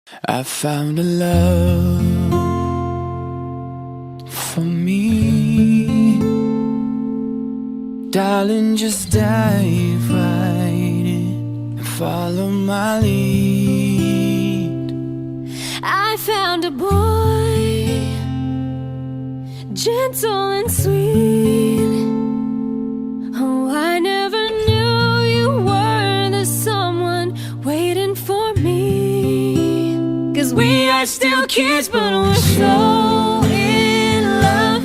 I found a love for me. Darling, just dive right in and follow my lead. I found a boy, gentle and sweet. Oh, I never knew you were the someone waiting for me. 'Cause we are still kids, but we're so in love,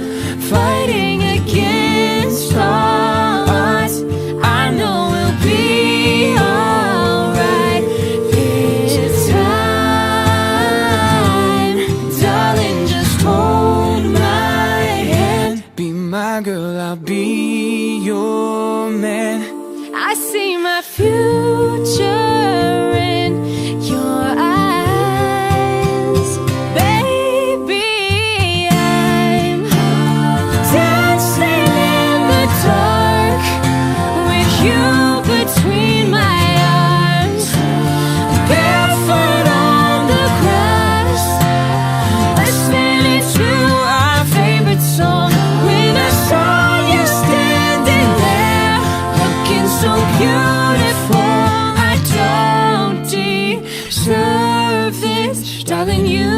fighting against all odds. I know we'll be alright this time. Darling, just hold my hand. Be my girl, I'll be your man. I see my future in your eyes, baby. I'm dancing in the dark with you between my arms, barefoot on the grass, listening to our favorite song. When I saw you standing there, looking so beautiful, I don't deserve this, darling. You